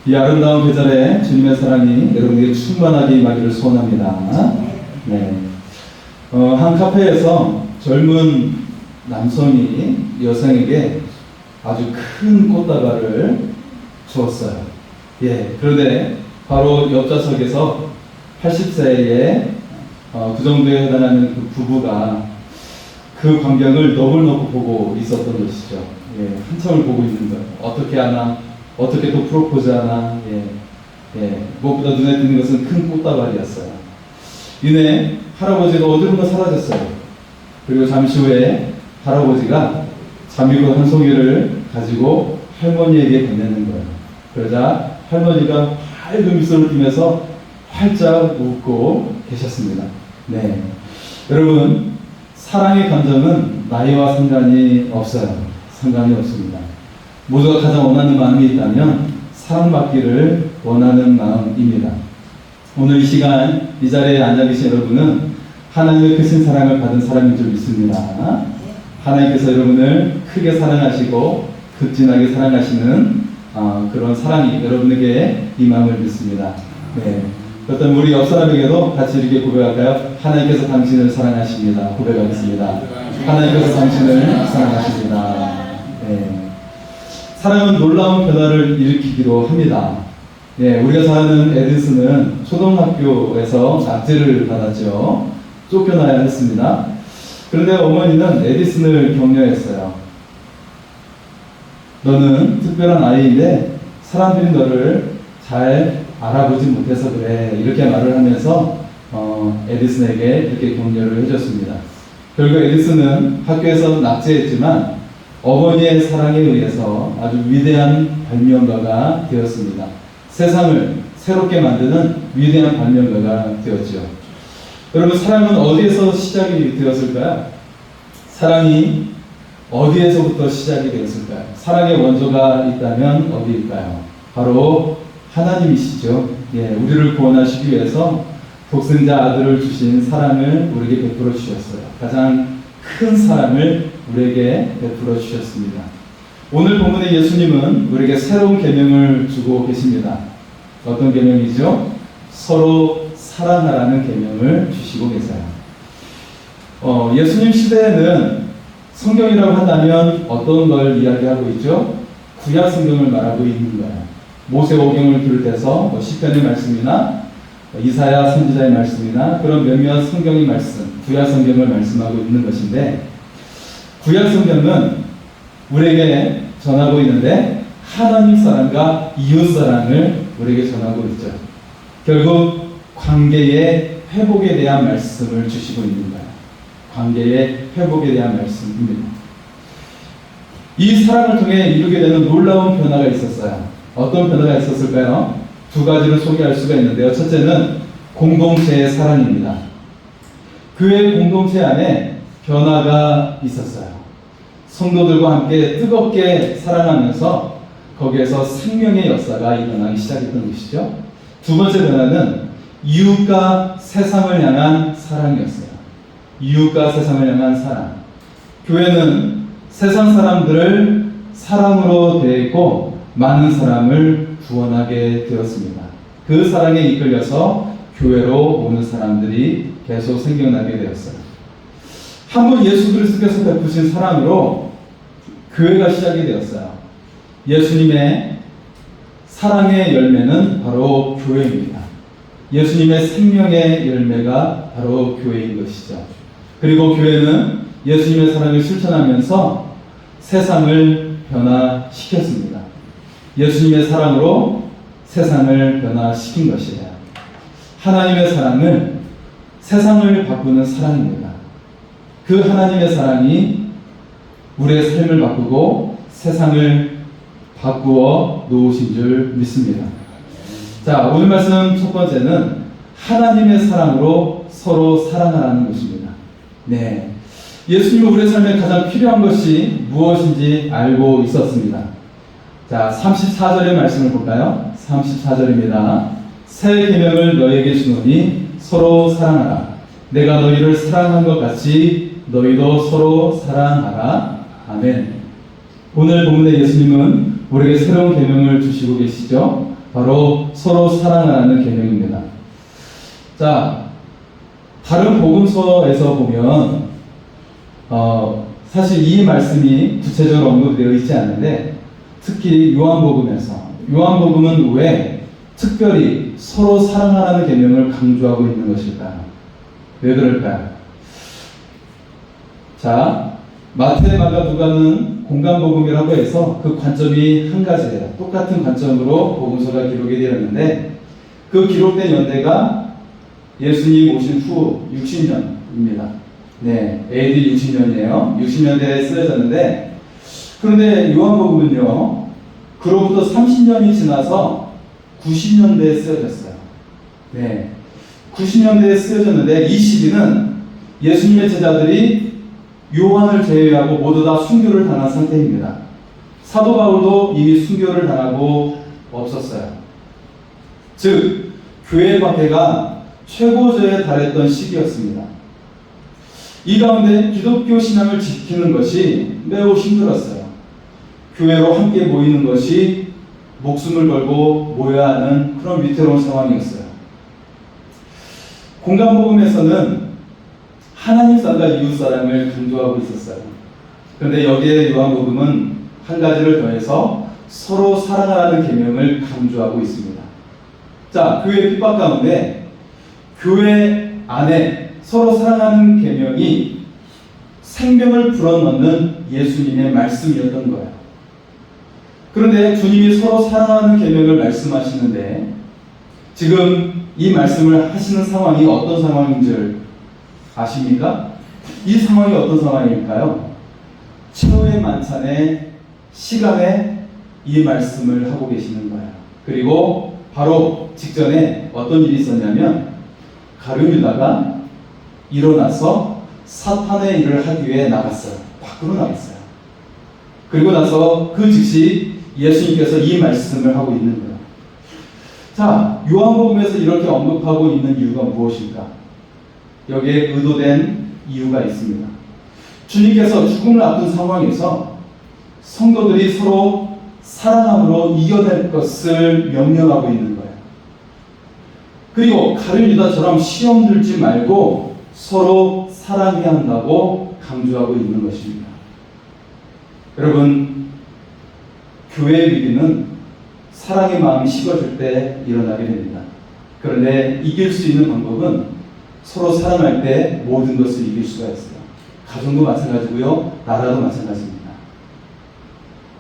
이 아름다운 계절에 주님의 사랑이 여러분에게 충만하게 임하기를 소원합니다. 네. 한 카페에서 젊은 남성이 여성에게 아주 큰 꽃다발을 주었어요. 예. 그런데 바로 옆 좌석에서 80세의 그 정도에 해당하는 그 부부가 그 광경을 너울너울 보고 있었던 것이죠. 예. 한참을 보고 있는 거예요. 어떻게 하나, 어떻게 또 프로포즈 하나. 예. 무엇보다 눈에 띄는 것은 큰 꽃다발이었어요. 이내 할아버지가 어디론가 사라졌어요. 그리고 잠시 후에 할아버지가 잠이고 한 송이를 가지고 할머니에게 건네는 거예요. 그러자 할머니가 밝은 미소를 띠면서 활짝 웃고 계셨습니다. 네. 여러분, 사랑의 감정은 나이와 상관이 없어요. 상관이 없습니다. 모두가 가장 원하는 마음이 있다면 사랑받기를 원하는 마음입니다. 오늘 이 시간 이 자리에 앉아 계신 여러분은 하나님의 크신 사랑을 받은 사람인 줄 믿습니다. 하나님께서 여러분을 크게 사랑하시고 극진하게 사랑하시는 그런 사랑이 여러분에게 임함을 믿습니다. 네. 어떤 우리 옆 사람에게도 같이 이렇게 고백할까요? 하나님께서 당신을 사랑하십니다. 고백하겠습니다. 하나님께서 당신을 사랑하십니다. 네. 사랑은 놀라운 변화를 일으키기도 합니다. 네, 우리가 사는 에디슨은 초등학교에서 낙제를 받았죠. 쫓겨나야 했습니다. 그런데 어머니는 에디슨을 격려했어요. 너는 특별한 아이인데 사람들이 너를 잘 알아보지 못해서 그래. 이렇게 말을 하면서 에디슨에게 이렇게 격려를 해줬습니다. 결국 에디슨은 학교에서 낙제했지만 어머니의 사랑에 의해서 아주 위대한 발명가가 되었습니다. 세상을 새롭게 만드는 위대한 발명가가 되었죠. 여러분, 사랑은 어디에서 시작이 되었을까요? 사랑이 어디에서부터 시작이 되었을까요? 사랑의 원조가 있다면 어디일까요? 바로 하나님이시죠. 예, 우리를 구원하시기 위해서 독생자 아들을 주신 사랑을 우리에게 베풀어 주셨어요. 가장 큰 사랑을 우리에게 베풀어 주셨습니다. 오늘 본문의 예수님은 우리에게 새로운 계명을 주고 계십니다. 어떤 계명이죠? 서로 사랑하라는 계명을 주시고 계세요. 예수님 시대에는 성경이라고 한다면 어떤 걸 이야기하고 있죠? 구약 성경을 말하고 있는 거예요. 모세오경을 비롯해서 시편의 말씀이나 이사야 선지자의 말씀이나 그런 몇몇 성경의 말씀, 구약 성경을 말씀하고 있는 것인데, 구약 성경은 우리에게 전하고 있는데 하나님 사랑과 이웃 사랑을 우리에게 전하고 있죠. 결국 관계의 회복에 대한 말씀을 주시고 있는 거예요. 관계의 회복에 대한 말씀입니다. 이 사랑을 통해 이루게 되는 놀라운 변화가 있었어요. 어떤 변화가 있었을까요? 두 가지를 소개할 수가 있는데요. 첫째는 공동체의 사랑입니다. 교회 공동체 안에 변화가 있었어요. 성도들과 함께 뜨겁게 사랑하면서 거기에서 생명의 역사가 일어나기 시작했던 것이죠. 두 번째 변화는 이웃과 세상을 향한 사랑이었어요. 이웃과 세상을 향한 사랑. 교회는 세상 사람들을 사랑으로 대했고 많은 사람을 구원하게 되었습니다. 그 사랑에 이끌려서 교회로 오는 사람들이 계속 생겨나게 되었어요. 한번 예수 그리스도께서 베푸신 사랑으로 교회가 시작이 되었어요. 예수님의 사랑의 열매는 바로 교회입니다. 예수님의 생명의 열매가 바로 교회인 것이죠. 그리고 교회는 예수님의 사랑을 실천하면서 세상을 변화시켰습니다. 예수님의 사랑으로 세상을 변화시킨 것이에요. 하나님의 사랑은 세상을 바꾸는 사랑입니다. 그 하나님의 사랑이 우리의 삶을 바꾸고 세상을 바꾸어 놓으신 줄 믿습니다. 자, 오늘 말씀 첫 번째는 하나님의 사랑으로 서로 사랑하라는 것입니다. 네, 예수님은 우리의 삶에 가장 필요한 것이 무엇인지 알고 있었습니다. 자, 34절의 말씀을 볼까요? 34절입니다. 새 계명을 너희에게 주노니 서로 사랑하라. 내가 너희를 사랑한 것 같이 너희도 서로 사랑하라. 아멘. 오늘 본문의 예수님은 우리에게 새로운 계명을 주시고 계시죠. 바로 서로 사랑하는 계명입니다. 자, 다른 복음서에서 보면 사실 이 말씀이 구체적으로 언급되어 있지 않은데 특히 요한복음은 왜 특별히 서로 사랑하라는 계명을 강조하고 있는 것일까요? 왜 그럴까요? 자, 마태, 마가, 누가는 공간복음이라고 해서 그 관점이 한 가지예요. 똑같은 관점으로 복음서가 기록이 되었는데 그 기록된 연대가 예수님 오신 후 60년입니다. 네, AD 60년이에요. 60년대에 쓰여졌는데 그런데 요한복음은요, 그로부터 30년이 지나서 90년대에 쓰여졌어요. 네, 90년대에 쓰여졌는데 이 시기는 예수님의 제자들이 요한을 제외하고 모두 다 순교를 당한 상태입니다. 사도 바울도 이미 순교를 당하고 없었어요. 즉, 교회 박해가 최고조에 달했던 시기였습니다. 이 가운데 기독교 신앙을 지키는 것이 매우 힘들었어요. 교회로 함께 모이는 것이 목숨을 걸고 모여야 하는 그런 위태로운 상황이었어요. 공간복음에서는 하나님 사랑과 이웃 사랑을 강조하고 있었어요. 그런데 여기에 요한복음은 한 가지를 더해서 서로 사랑하라는 계명을 강조하고 있습니다. 자, 교회 핍박 가운데 교회 안에 서로 사랑하는 계명이 생명을 불어넣는 예수님의 말씀이었던 거예요. 그런데 주님이 서로 사랑하는 계명을 말씀하시는데 지금 이 말씀을 하시는 상황이 어떤 상황인 줄 아십니까? 이 상황이 어떤 상황일까요? 최후의 만찬의 시간에 이 말씀을 하고 계시는 거예요. 그리고 바로 직전에 어떤 일이 있었냐면 가룟 유다가 일어나서 사탄의 일을 하기 위해 나갔어요. 밖으로 나갔어요. 그리고 나서 그 즉시 예수님께서 이 말씀을 하고 있는 거예요. 자, 요한복음에서 이렇게 언급하고 있는 이유가 무엇일까? 여기에 의도된 이유가 있습니다. 주님께서 죽음을 앞둔 상황에서 성도들이 서로 사랑함으로 이겨낼 것을 명령하고 있는 거예요. 그리고 가룟 유다처럼 시험 들지 말고 서로 사랑해야 한다고 강조하고 있는 것입니다. 여러분, 교회의 위기는 사랑의 마음이 식어질 때 일어나게 됩니다. 그런데 이길 수 있는 방법은 서로 사랑할 때 모든 것을 이길 수가 있어요. 가정도 마찬가지고요, 나라도 마찬가지입니다.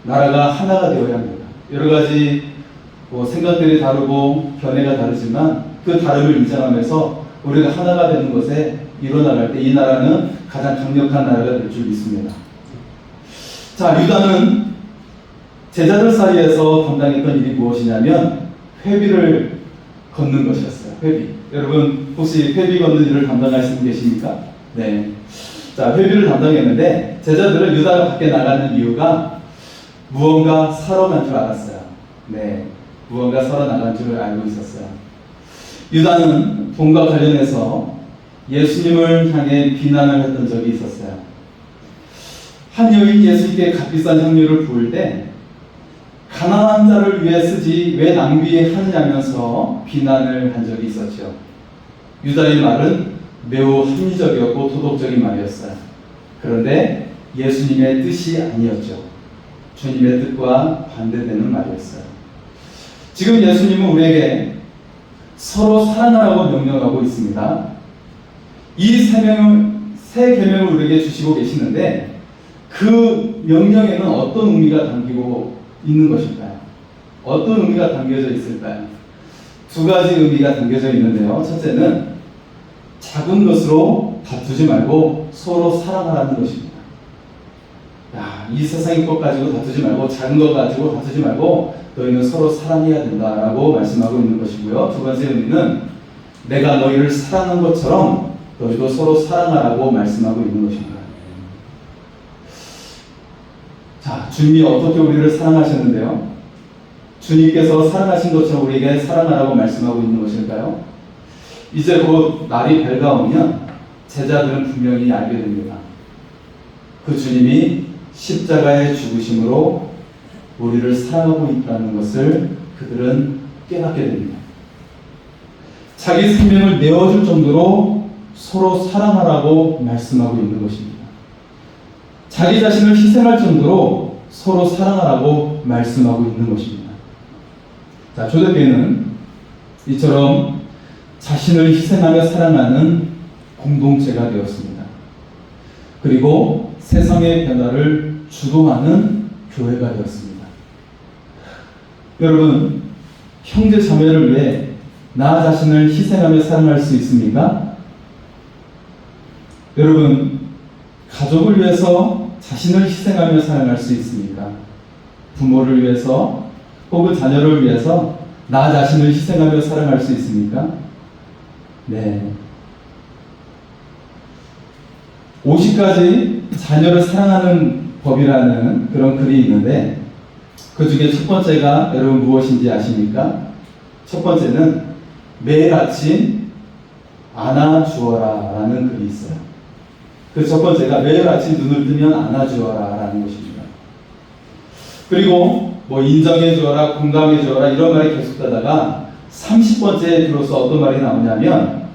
나라가 하나가 되어야 합니다. 여러 가지 생각들이 다르고 견해가 다르지만 그 다름을 인정하면서 우리가 하나가 되는 것에 일어나갈 때 이 나라는 가장 강력한 나라가 될 줄 믿습니다. 자, 유다는 제자들 사이에서 담당했던 일이 무엇이냐면 회비를 걷는 것이었어요. 회비. 여러분 혹시 회비 걷는 일을 담당하시는 분 계십니까? 네. 자, 회비를 담당했는데 제자들은 유다가 밖에 나가는 이유가 무언가 사러 간 줄 알았어요. 네. 무언가 사러 나간 줄 알고 있었어요. 유다는 돈과 관련해서 예수님을 향해 비난을 했던 적이 있었어요. 한 여인 예수님께 값비싼 향유를 부을 때 가난한 자를 위해 쓰지 왜 낭비하느냐면서 비난을 한 적이 있었죠. 유다의 말은 매우 합리적이었고 도덕적인 말이었어요. 그런데 예수님의 뜻이 아니었죠. 주님의 뜻과 반대되는 말이었어요. 지금 예수님은 우리에게 서로 사랑하라고 명령하고 있습니다. 이 세 계명을 우리에게 주시고 계시는데 그 명령에는 어떤 의미가 담기고 있는 것일까요? 어떤 의미가 담겨져 있을까요? 두 가지 의미가 담겨져 있는데요. 첫째는 작은 것으로 다투지 말고 서로 사랑하라는 것입니다. 이 세상의 것 가지고 다투지 말고 작은 것 가지고 다투지 말고 너희는 서로 사랑해야 된다라고 말씀하고 있는 것이고요. 두 번째 의미는 내가 너희를 사랑한 것처럼 너희도 서로 사랑하라고 말씀하고 있는 것입니다. 자, 주님이 어떻게 우리를 사랑하셨는데요? 주님께서 사랑하신 것처럼 우리에게 사랑하라고 말씀하고 있는 것일까요? 이제 곧 날이 밝아오면 제자들은 분명히 알게 됩니다. 그 주님이 십자가의 죽으심으로 우리를 사랑하고 있다는 것을 그들은 깨닫게 됩니다. 자기 생명을 내어줄 정도로 서로 사랑하라고 말씀하고 있는 것입니다. 자기 자신을 희생할 정도로 서로 사랑하라고 말씀하고 있는 것입니다. 자, 초대교회는 이처럼 자신을 희생하며 사랑하는 공동체가 되었습니다. 그리고 세상의 변화를 주도하는 교회가 되었습니다. 여러분, 형제 자매를 위해 나 자신을 희생하며 사랑할 수 있습니까? 여러분, 가족을 위해서 자신을 희생하며 사랑할 수 있습니까? 부모를 위해서 혹은 자녀를 위해서 나 자신을 희생하며 사랑할 수 있습니까? 네. 50가지 자녀를 사랑하는 법이라는 그런 글이 있는데 그 중에 첫 번째가 여러분 무엇인지 아십니까? 첫 번째는 매일 아침 안아주어라 라는 글이 있어요. 그 첫 번째가 매일 아침 눈을 뜨면 안아주어라 라는 것입니다. 그리고 뭐 인정해주어라, 공감해주어라 이런 말이 계속되다가 30번째에 들어서 어떤 말이 나오냐면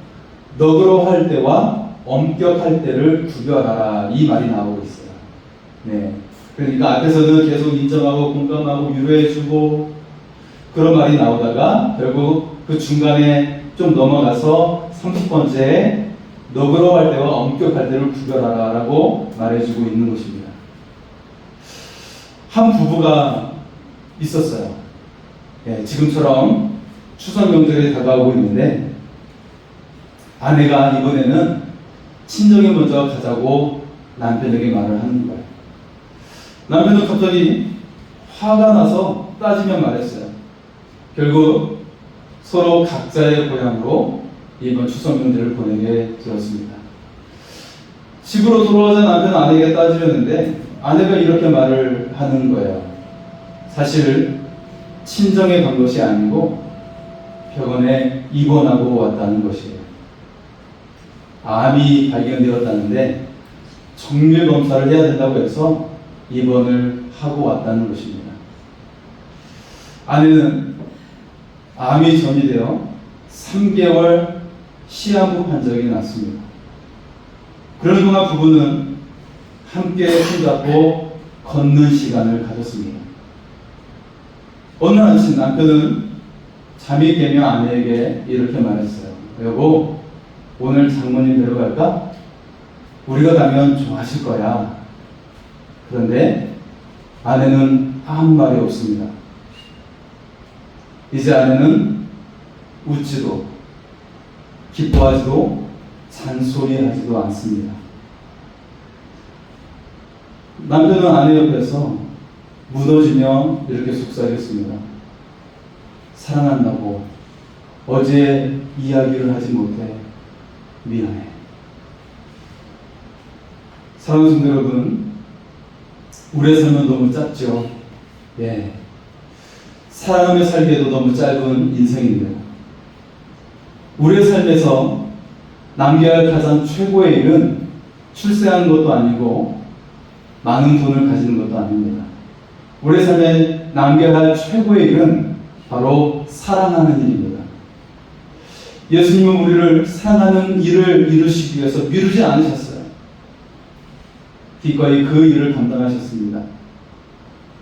너그러워할 때와 엄격할 때를 구별하라 이 말이 나오고 있어요. 네. 그러니까 앞에서는 계속 인정하고 공감하고 위로해주고 그런 말이 나오다가 결국 그 중간에 좀 넘어가서 30번째에 너그러워할 때와 엄격할 때를 구별하라 라고 말해주고 있는 것입니다. 한 부부가 있었어요. 예, 지금처럼 추석 명절이 다가오고 있는데 아내가 이번에는 친정에 먼저 가자고 남편에게 말을 하는 거예요. 남편은 갑자기 화가 나서 따지면 말했어요. 결국 서로 각자의 고향으로 이번 추석 명절을 보내게 되었습니다. 집으로 돌아오자 남편은 아내에게 따지려는데 아내가 이렇게 말을 하는 거예요. 사실 친정에 간 것이 아니고 병원에 입원하고 왔다는 것이에요. 암이 발견되었다는데 정밀 검사를 해야 된다고 해서 입원을 하고 왔다는 것입니다. 아내는 암이 전이되어 3개월 시한부 판정이 났습니다. 그런 동안 부부는 함께 손잡고 걷는 시간을 가졌습니다. 어느 아침 남편은 잠이 깨며 아내에게 이렇게 말했어요. 여보, 오늘 장모님 뵈러 갈까? 우리가 가면 좋아하실 거야. 그런데 아내는 아무 말이 없습니다. 이제 아내는 웃지도 기뻐하지도 잔소리하지도 않습니다. 남편은 아내 옆에서 무너지며 이렇게 속삭였습니다. 사랑한다고 어제 이야기를 하지 못해 미안해. 사랑하는 성도 여러분, 우리의 삶은 너무 짧죠. 예. 사랑하며 살기에도 너무 짧은 인생인데요. 우리의 삶에서 남겨야 할 가장 최고의 일은 출세하는 것도 아니고 많은 돈을 가지는 것도 아닙니다. 우리의 삶에 남겨야 할 최고의 일은 바로 사랑하는 일입니다. 예수님은 우리를 사랑하는 일을 이루시기 위해서 미루지 않으셨어요. 기꺼이 그 일을 감당하셨습니다.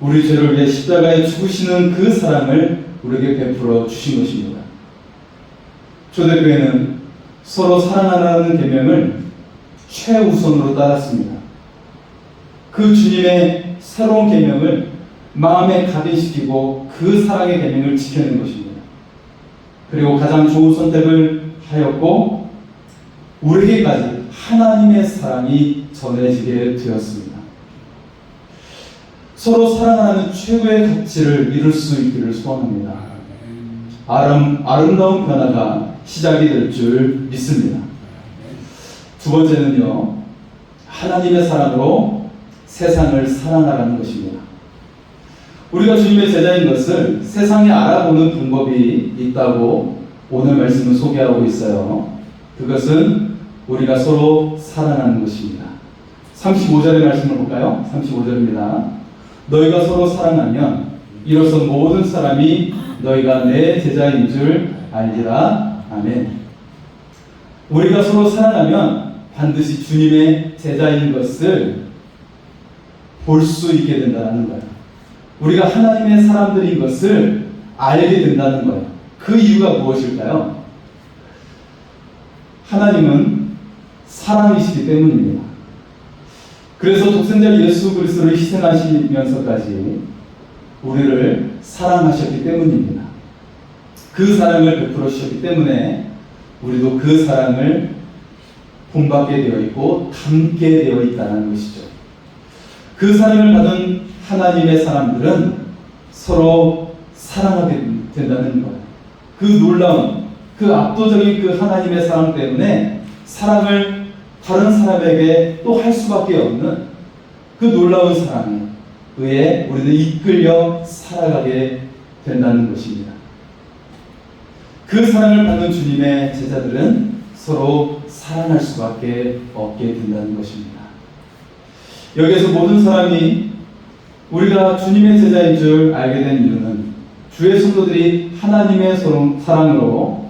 우리 죄를 위해 십자가에 죽으시는 그 사랑을 우리에게 베풀어 주신 것입니다. 초대교회는 서로 사랑하라는 계명을 최우선으로 따랐습니다. 그 주님의 새로운 계명을 마음에 각인시키고 그 사랑의 계명을 지켜낸 것입니다. 그리고 가장 좋은 선택을 하였고 우리에게까지 하나님의 사랑이 전해지게 되었습니다. 서로 사랑하는 최고의 가치를 이룰 수 있기를 소원합니다. 아름다운 변화가 시작이 될 줄 믿습니다. 두 번째는요, 하나님의 사랑으로 세상을 사랑하라는 것입니다. 우리가 주님의 제자인 것을 세상이 알아보는 방법이 있다고 오늘 말씀을 소개하고 있어요. 그것은 우리가 서로 사랑하는 것입니다. 35절의 말씀을 볼까요? 35절입니다. 너희가 서로 사랑하면 이로써 모든 사람이 너희가 내 제자인 줄 알리라. 아멘. 우리가 서로 사랑하면 반드시 주님의 제자인 것을 볼 수 있게 된다는 거예요. 우리가 하나님의 사람들인 것을 알게 된다는 거예요. 그 이유가 무엇일까요? 하나님은 사랑이시기 때문입니다. 그래서 독생자 예수 그리스도를 희생하시면서까지 우리를 사랑하셨기 때문입니다. 그 사랑을 베풀어 주셨기 때문에 우리도 그 사랑을 본받게 되어 있고 담게 되어 있다는 것이죠. 그 사랑을 받은 하나님의 사람들은 서로 사랑하게 된다는 거예요. 그 놀라운, 그 압도적인 그 하나님의 사랑 때문에 사랑을 다른 사람에게 또 할 수밖에 없는 그 놀라운 사랑에 의해 우리는 이끌려 살아가게 된다는 것입니다. 그 사랑을 받는 주님의 제자들은 서로 사랑할 수밖에 없게 된다는 것입니다. 여기에서 모든 사람이 우리가 주님의 제자인 줄 알게 된 이유는 주의 성도들이 하나님의 사랑으로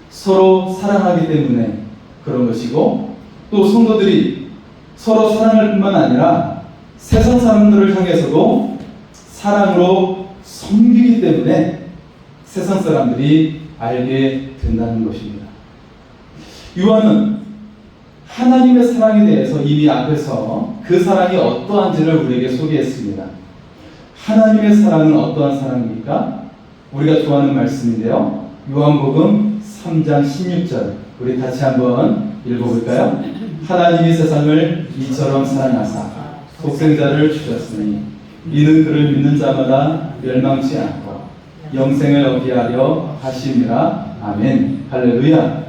서로 사랑하기 때문에 그런 것이고, 또 성도들이 서로 사랑할 뿐만 아니라 세상 사람들을 향해서도 사랑으로 섬기기 때문에 세상 사람들이 알게 된다는 것입니다. 요한은 하나님의 사랑에 대해서 이미 앞에서 그 사랑이 어떠한지를 우리에게 소개했습니다. 하나님의 사랑은 어떠한 사랑입니까? 우리가 좋아하는 말씀인데요. 요한복음 3장 16절 우리 같이 한번 읽어볼까요? 하나님이 세상을 이처럼 사랑하사 독생자를 주셨으니 이는 그를 믿는 자마다 멸망치 않고 영생을 얻게 하려 하심이라. 아멘. 할렐루야.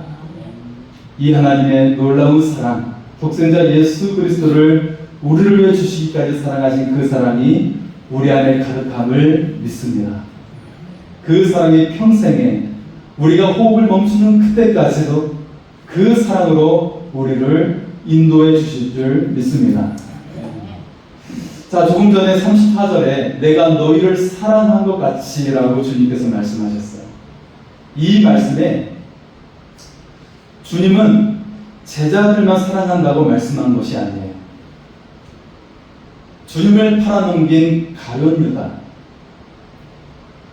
이 하나님의 놀라운 사랑, 독생자 예수 그리스도를 우리를 위해 주시기까지 사랑하신 그 사랑이 우리 안에 가득함을 믿습니다. 그 사랑이 평생에 우리가 호흡을 멈추는 그때까지도 그 사랑으로 우리를 인도해 주실 줄 믿습니다. 자, 조금 전에 34절에 내가 너희를 사랑한 것 같이 라고 주님께서 말씀하셨어요. 이 말씀에 주님은 제자들만 사랑한다고 말씀한 것이 아니에요. 주님을 팔아넘긴 가룟 유다,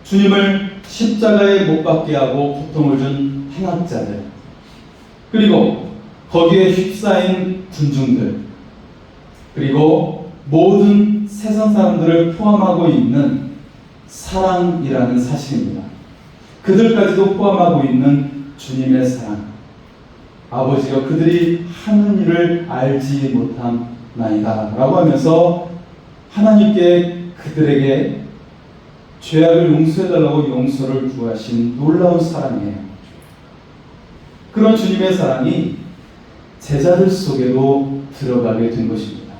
주님을 십자가에 못 박게 하고 고통을 준 행악자들, 그리고 거기에 휩싸인 군중들, 그리고 모든 세상 사람들을 포함하고 있는 사랑이라는 사실입니다. 그들까지도 포함하고 있는 주님의 사랑. 아버지가 그들이 하는 일을 알지 못함나이다 라고 하면서 하나님께 그들에게 죄악을 용서해달라고 용서를 구하신 놀라운 사랑이에요. 그런 주님의 사랑이 제자들 속에도 들어가게 된 것입니다.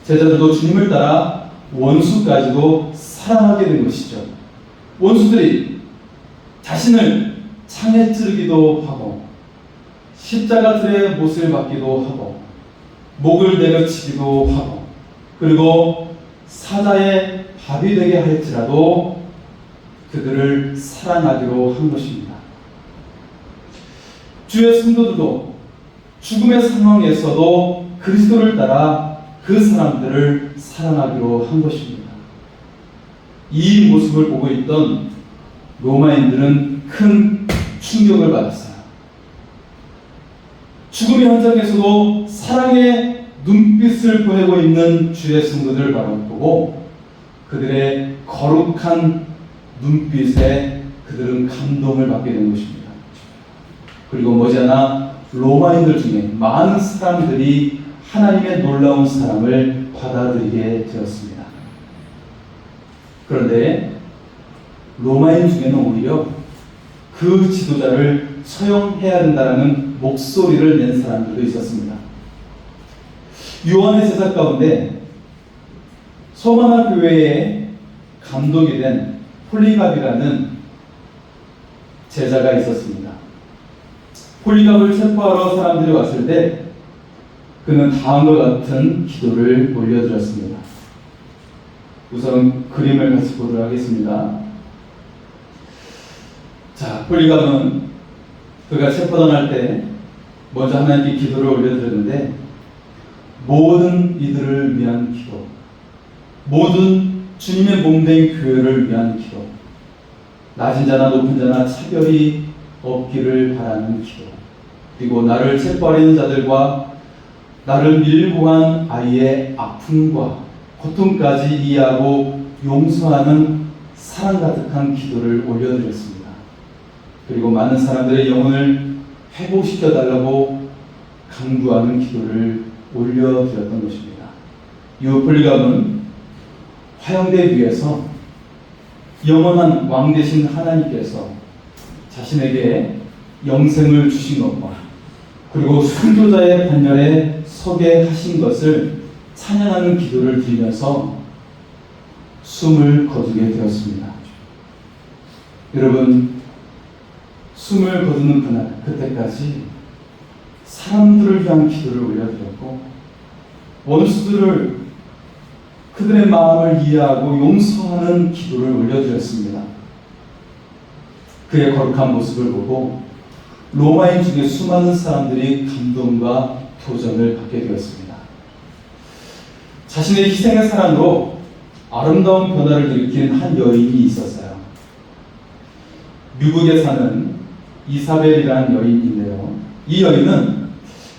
제자들도 주님을 따라 원수까지도 사랑하게 된 것이죠. 원수들이 자신을 창에 찌르기도 하고 십자가들의 못을 받기도 하고 목을 내려치기도 하고 그리고 사자의 밥이 되게 할지라도 그들을 사랑하기로 한 것입니다. 주의 성도들도 죽음의 상황에서도 그리스도를 따라 그 사람들을 사랑하기로 한 것입니다. 이 모습을 보고 있던 로마인들은 큰 충격을 받았어요. 죽음의 현장에서도 사랑의 눈빛을 보내고 있는 주의 성도들을 바라보고 그들의 거룩한 눈빛에 그들은 감동을 받게 된 것입니다. 그리고 머지않아 로마인들 중에 많은 사람들이 하나님의 놀라운 사랑을 받아들이게 되었습니다. 그런데 로마인 중에는 오히려 그 지도자를 처형해야 된다는 목소리를 낸 사람들도 있었습니다. 요한의 제자 가운데 소마나 교회의 감독이 된 폴리갑이라는 제자가 있었습니다. 폴리갑을 체포하러 사람들이 왔을 때 그는 다음과 같은 기도를 올려드렸습니다. 우선 그림을 같이 보도록 하겠습니다. 자, 폴리감은 그가 체포당할 때 먼저 하나님께 기도를 올려드렸는데, 모든 이들을 위한 기도, 모든 주님의 몸된 교회를 위한 기도, 낮은 자나 높은 자나 차별이 없기를 바라는 기도, 그리고 나를 체포하려는 자들과 나를 밀고 간 아이의 아픔과 고통까지 이해하고 용서하는 사랑 가득한 기도를 올려드렸습니다. 그리고 많은 사람들의 영혼을 회복시켜달라고 강구하는 기도를 올려드렸던 것입니다. 유폴리감은 화형대 위에서 영원한 왕 되신 하나님께서 자신에게 영생을 주신 것과 그리고 순교자의 반열에 서게 하신 것을 찬양하는 기도를 드리면서 숨을 거두게 되었습니다. 여러분, 숨을 거두는 그날, 그때까지 사람들을 위한 기도를 올려드렸고, 원수들을 그들의 마음을 이해하고 용서하는 기도를 올려드렸습니다. 그의 거룩한 모습을 보고 로마인 중에 수많은 사람들이 감동과 도전을 받게 되었습니다. 자신의 희생의 사랑으로 아름다운 변화를 일으킨 한 여인이 있었어요. 미국에 사는 이사벨이라는 여인인데요. 이 여인은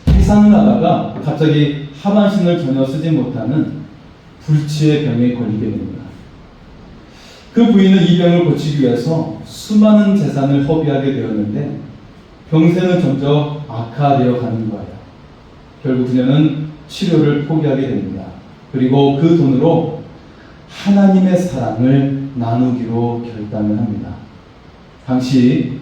회상을 하다가 갑자기 하반신을 전혀 쓰지 못하는 불치의 병에 걸리게 됩니다. 그 부인은 이 병을 고치기 위해서 수많은 재산을 허비하게 되었는데 병세는 점점 악화되어 가는 거예요. 결국 그녀는 치료를 포기하게 됩니다. 그리고 그 돈으로 하나님의 사랑을 나누기로 결단을 합니다. 당시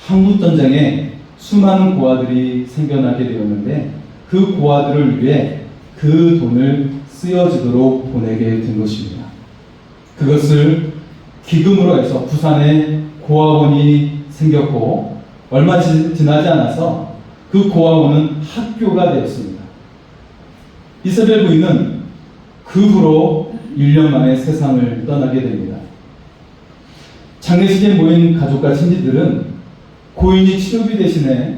한국전쟁에 수많은 고아들이 생겨나게 되었는데 그 고아들을 위해 그 돈을 쓰여지도록 보내게 된 것입니다. 그것을 기금으로 해서 부산에 고아원이 생겼고 얼마 지나지 않아서 그 고아원은 학교가 되었습니다. 이사벨 부인은 그 후로 1년 만에 세상을 떠나게 됩니다. 장례식에 모인 가족과 친지들은 고인이 치료비 대신에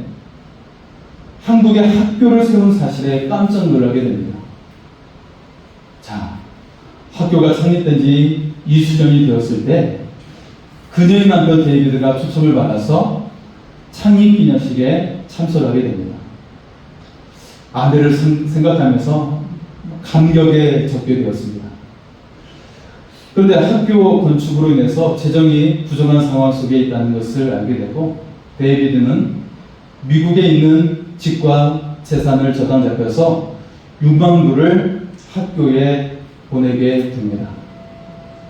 한국에 학교를 세운 사실에 깜짝 놀라게 됩니다. 자, 학교가 창립된 지 20년이 되었을 때 그녀의 남편 데이비드가 초청을 받아서 창립 기념식에 참석하게 됩니다. 아내를 생각하면서 감격에 젖게 되었습니다. 그런데 학교 건축으로 인해서 재정이 부정한 상황 속에 있다는 것을 알게 되고 데이비드는 미국에 있는 집과 재산을 저당 잡혀서 6만 불을 학교에 보내게 됩니다.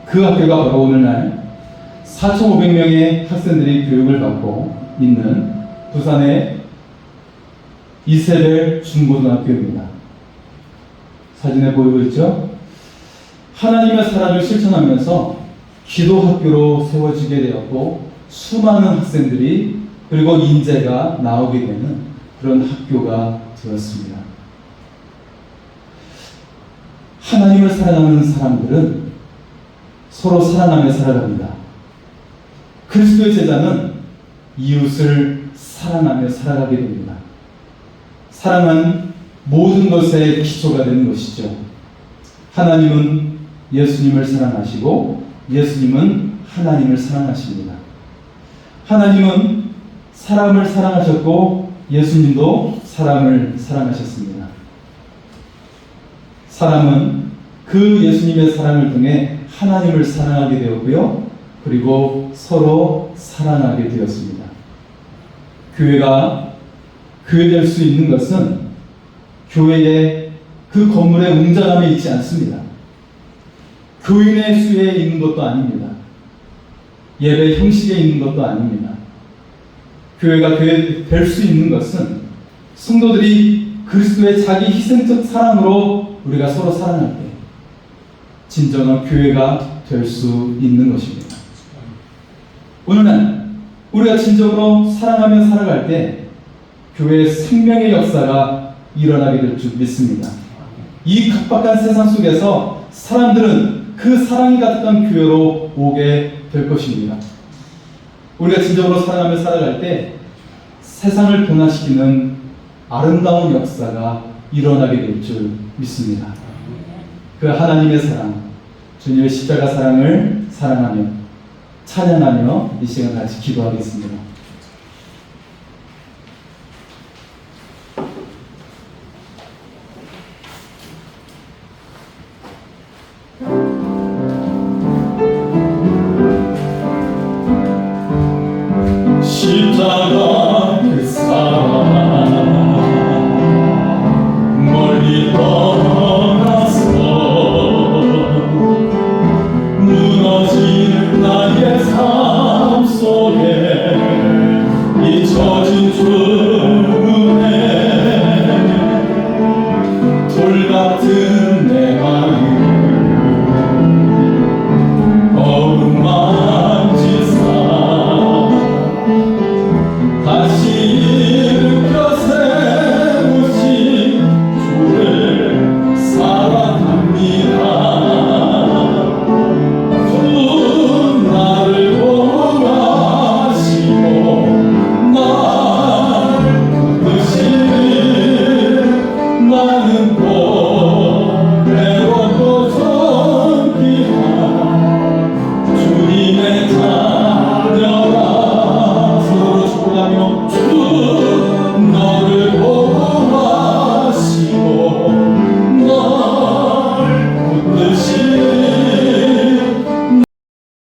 그 학교가 바로 오늘날 4,500명의 학생들이 교육을 받고 있는 부산의 이세벨 중고등학교입니다. 사진에 보이고 있죠? 하나님의 사랑을 실천하면서 기도학교로 세워지게 되었고 수많은 학생들이 그리고 인재가 나오게 되는 그런 학교가 되었습니다. 하나님을 사랑하는 사람들은 서로 사랑하며 살아갑니다. 그리스도의 제자는 이웃을 사랑하며 살아가게 됩니다. 사랑은 모든 것의 기초가 되는 것이죠. 하나님은 예수님을 사랑하시고 예수님은 하나님을 사랑하십니다. 하나님은 사람을 사랑하셨고 예수님도 사람을 사랑하셨습니다. 사람은 그 예수님의 사랑을 통해 하나님을 사랑하게 되었고요. 그리고 서로 사랑하게 되었습니다. 교회가 교회될 수 있는 것은 교회의 그 건물의 웅장함에 있지 않습니다. 교인의 수에 있는 것도 아닙니다. 예배 형식에 있는 것도 아닙니다. 교회가 교회 될 수 있는 것은 성도들이 그리스도의 자기 희생적 사랑으로 우리가 서로 사랑할 때 진정한 교회가 될 수 있는 것입니다. 오늘날 우리가 진정으로 사랑하며 살아갈 때 교회의 생명의 역사가 일어나게 될 줄 믿습니다. 이 각박한 세상 속에서 사람들은 그 사랑이 가득한 교회로 오게 될 것입니다. 우리가 진정으로 사랑하며 살아갈 때 세상을 변화시키는 아름다운 역사가 일어나게 될 줄 믿습니다. 그 하나님의 사랑, 주님의 십자가 사랑을 사랑하며 찬양하며 이 시간 같이 기도하겠습니다. 십자가 그 사랑 멀리 떠나서 무너진 나의 삶 속에 잊혀진 주문에 돌 같은 내 마음 어루만지사 다시 일으켜 세우신 주를 사랑합니다. 주 나를 원하시고 나를 부르시니 나는 고래롭고 존귀한 주님의 자녀라. 서로 축복하며